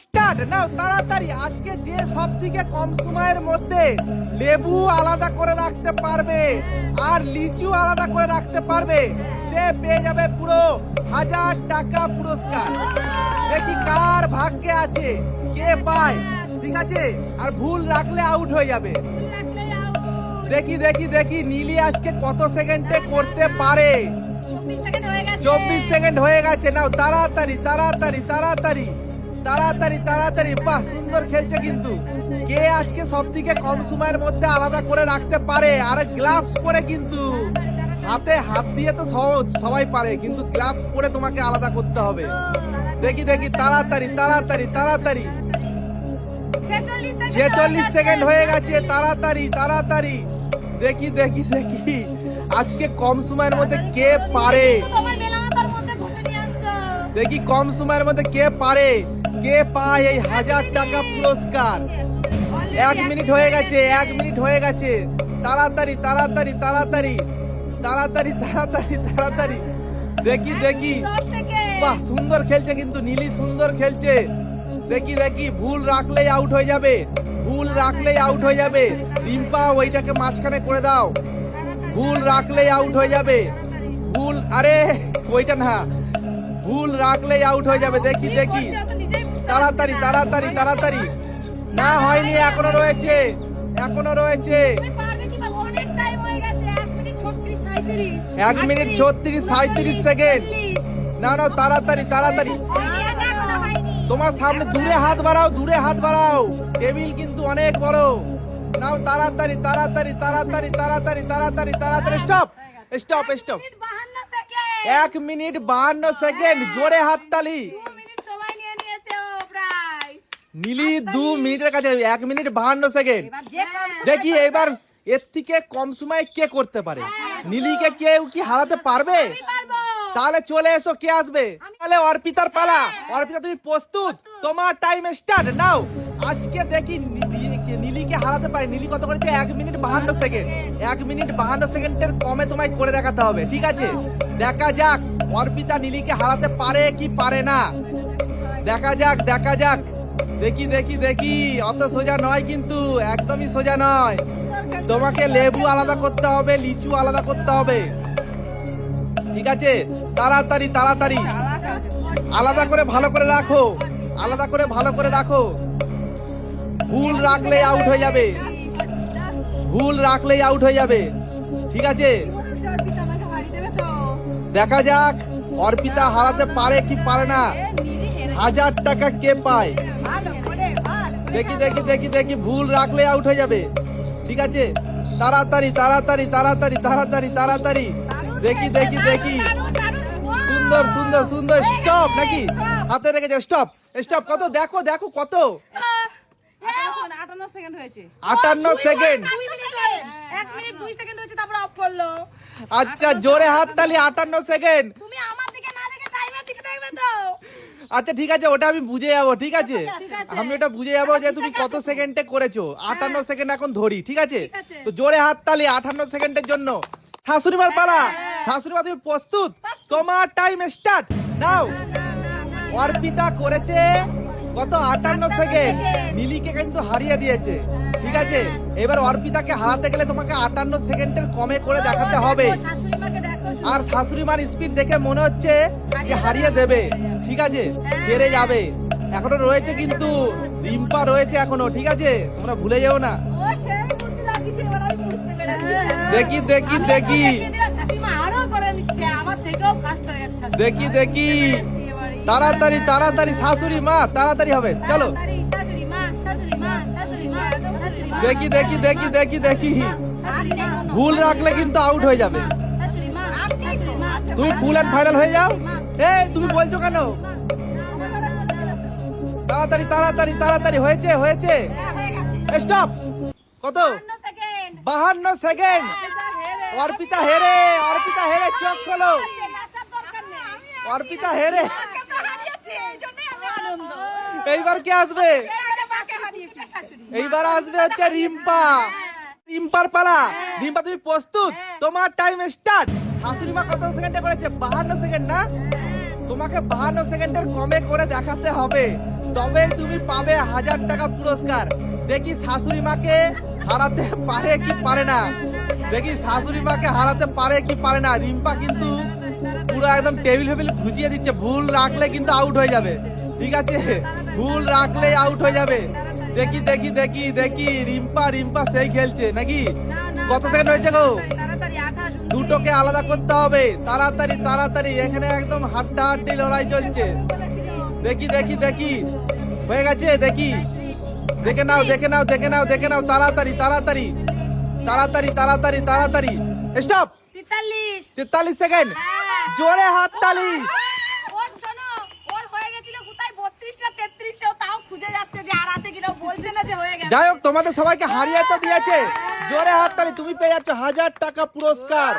Start now তাড়াতাড়ি। আজকে যে সব থেকে কম সময়ের মধ্যে লেবু আলাদা করে রাখতে পারবে আর লিচু আলাদা করে রাখতে পারবে সে পেয়ে যাবে পুরো 1000 টাকা পুরস্কার। দেখি কার ভাগ্যে আছে, কে পায়। ঠিক আছে, আর ভুল রাখলে আউট হয়ে যাবে। দেখি দেখি দেখি নীলি আজকে কত সেকেন্ডে করতে পারে। 24 সেকেন্ড হয়ে গেছে। নাও তাড়াতাড়ি তাড়াতাড়ি তাড়াতাড়ি তাড়াতাড়ি তাড়াতাড়ি। বাহ, সুন্দর খেলছে কিন্তু। কে আজকে সব থেকে কম সময়ের মধ্যে আলাদা করে রাখতে পারে? আর গ্লাভস পরে, কিন্তু হাতে হাত দিয়ে তো সবাই পারে, কিন্তু গ্লাভস পরে তোমাকে আলাদা করতে হবে। দেখি দেখি তাড়াতাড়ি তাড়াতাড়ি তাড়াতাড়ি। 46 সেকেন্ড হয়ে গেছে। তাড়াতাড়ি তাড়াতাড়ি। দেখি দেখি দেখি আজকে কম সময়ের মধ্যে কে পারে। দেখি কম সময়ের মধ্যে কে পারে, কে পায় এই 1000 টাকা পুরস্কার। 1 মিনিট হয়ে গেছে, 1 মিনিট হয়ে গেছে। তাড়াতাড়ি তাড়াতাড়ি তাড়াতাড়ি তাড়াতাড়ি তাড়াতাড়ি তাড়াতাড়ি। দেখি দেখি। বাহ, সুন্দর খেলছে কিন্তু নীলি, সুন্দর খেলছে। দেখি দেখি ভুল রাখলেই আউট হয়ে যাবে, ভুল রাখলেই আউট হয়ে যাবে। রিম্পা ওইটাকে মাঝখানে করে দাও। ভুল রাখলেই আউট হয়ে যাবে। ভুল, আরে ওইটা না, ভুল রাখলেই আউট হয়ে যাবে। দেখি দেখি তাড়াতাড়ি তাড়াতাড়ি তাড়াতাড়ি। না হয়নি, এখনো রয়েছে, এখনো রয়েছে। 1 মিনিট 36 37 সেকেন্ড। না না, তাড়াতাড়ি তাড়াতাড়ি। তোমার সামনে দূরে হাত বাড়াও, দূরে হাত বাড়াও, টেবিল কিন্তু অনেক বড়। নাও তাড়াতাড়ি তাড়াতাড়ি তাড়াতাড়ি তাড়াতাড়ি তাড়াতাড়ি তাড়াতাড়ি। Stop stop stop. 1 minute 52 second. জোরে হাততালি। নীলি 2 মিনিটের কাছে। 1 মিনিট 52 সেকেন্ড। দেখি এবার এর থেকে কম সময়ে কে করতে পারে। নীলিকে কেউ কি হারাতে পারবে? তাহলে চলে এসো, কে আসবে? তাহলে অর্পিতার পালা। অর্পিতা, তুমি প্রস্তুত? তোমার টাইম স্টার্ট নাও। আজকে দেখি নীলিকে হারাতে পারে। নীলি কত করেছে? 1 মিনিট 52 সেকেন্ড। 1 মিনিট 52 সেকেন্ডের কমে তোমায় করে দেখাতে হবে। ঠিক আছে, দেখা যাক অর্পিতা নীলিকে হারাতে পারে কি পারে না। দেখা যাক দেখা যাক। দেখি দেখি দেখি। অত সোজা নয় কিন্তু, একদমই সোজা নয়। তোমাকে লেবু আলাদা করতে হবে, লিচু আলাদা করতে হবে। ঠিক আছে, তাড়াতাড়ি তাড়াতাড়ি। আলাদা করে ভালো করে রাখো, আলাদা করে ভালো করে রাখো। ভুল রাখলে আউট হয়ে যাবে, ভুল রাখলেই আউট হয়ে যাবে। ঠিক আছে, দেখা যাক অর্পিতা হারাতে পারে কি পারে না। 1000 টাকা কে পায়? দেখি দেখি দেখি দেখি। ভুল রাখলে আউট হয়ে যাবে। ঠিক আছে, তাড়াতাড়ি তাড়াতাড়ি তাড়াতাড়ি তাড়াতাড়ি তাড়াতাড়ি। দেখি দেখি দেখি। সুন্দর সুন্দর সুন্দর। স্টপ নাকি হাতে রেখেছে? Stop stop. কত দেখো দেখো কত? 58 সেকেন্ড হয়েছে। 58 সেকেন্ড। 1 মিনিট 2 সেকেন্ড হয়েছে, তারপর অফ করলো। আচ্ছা, জোরে হাততালি। 58 সেকেন্ড। তুমি আমার দিকে না দেখে টাইমের দিকে দেখবে তো। আচ্ছা ঠিক আছে, ওটা আমি বুঝে যাবো। ঠিক আছে, আমি ওটা বুঝে যাবো যে তুমি কত সেকেন্ডে করেছো। 58 সেকেন্ড এখন ধরি। ঠিক আছে, তো জোরে হাততালি 58 সেকেন্ডের জন্য। শাশুড়িমার পালা। শাশুড়িমা, তুমি প্রস্তুত? তোমার টাইম স্টার্ট নাও। অর্পিতা করেছে কত? 58 সেকেন্ড। নীলিকে কিন্তু হারিয়ে দিয়েছে। ঠিক আছে, এবার অর্পিতাকে হারাতে গেলে তোমাকে 58 সেকেন্ডের কমে করে দেখাতে হবে। আর শাশুড়িমার স্পিড দেখে মনে হচ্ছে যে হারিয়ে দেবে। ঠিক আছে, পেরে যাবে। এখনো রয়েছে কিন্তু, রিম্পা রয়েছে এখনো। ঠিক আছে, তোমরা ভুলে যাও না। দেখি দেখি দেখি দেখি দেখি। তাড়াতাড়ি তাড়াতাড়ি। শাশুড়ি মা তাড়াতাড়ি হবে, চলো। দেখি দেখি দেখি দেখি দেখি। ভুল রাখলে কিন্তু আউট হয়ে যাবে। তুমি ফুল এন্ড ফাইনাল হয়ে যাও। এই তুমি বলছো কেন? তাড়াতাড়ি তাড়াতাড়ি তাড়াতাড়ি। হয়েছে হয়েছে। স্টপ। কত? 52 সেকেন্ড। অর্পিতা হেরে, অর্পিতা হেরে। চোখ খোলো। অর্পিতা হেরে। এইবার কে আসবে? এইবার আসবে হচ্ছে রিম্পা। রিম্পার পালা। রিম্পা, তুমি প্রস্তুত? তোমার টাইম স্টার্ট। শাশুড়িমা কত সেকেন্ডে করেছে? 52 সেকেন্ড না? তোমাকে 52 সেকেন্ডের কমে করে দেখাতে হবে। তবে তুমি পাবে 1000 টাকা পুরস্কার। দেখি শাশুড়ি মাকে হারাতে পারে কি পারে না, দেখি শাশুড়ি মাকে হারাতে পারে কি পারে না। রিম্পা কিন্তু পুরো একদম টেবিল ফেবিল ঘুচিয়ে দিচ্ছে, ভুল রাখলে কিন্তু আউট হয়ে যাবে, ঠিক আছে? ভুল রাখলে আউট হয়ে যাবে। দেখি দেখি দেখি দেখি রিম্পা সেই খেলছে নাকি? কত সেকেন্ড হয়েছে গো? তাড়াতাড়ি 28, দুটোকে আলাদা করতে হবে, তাড়াতাড়ি তাড়াতাড়ি। এখানে একদম হাড্ডাহাড্ডি লড়াই চলছে। দেখি দেখি দেখি হয়ে গেছে, দেখি দেখে নাও দেখে নাও দেখে নাও দেখে নাও, তাড়াতাড়ি তাড়াতাড়ি তাড়াতাড়ি তাড়াতাড়ি তাড়াতাড়ি। স্টপ। 43, 43 সেকেন্ড। জোরে হাততালি। ওর শোনো, ওর হয়ে গেছিল কোথায় 32টা 33, তাও খুঁজে যাচ্ছে যে আর আছে কিনা, বলছে না যে হয়ে গেছে। যাই হোক, তোমাদের সবাইকে হারিয়ে তো দিয়েছে। জোরে হাততালি। তুমি পেয়ে যাচ্ছ 1000 টাকা পুরস্কার।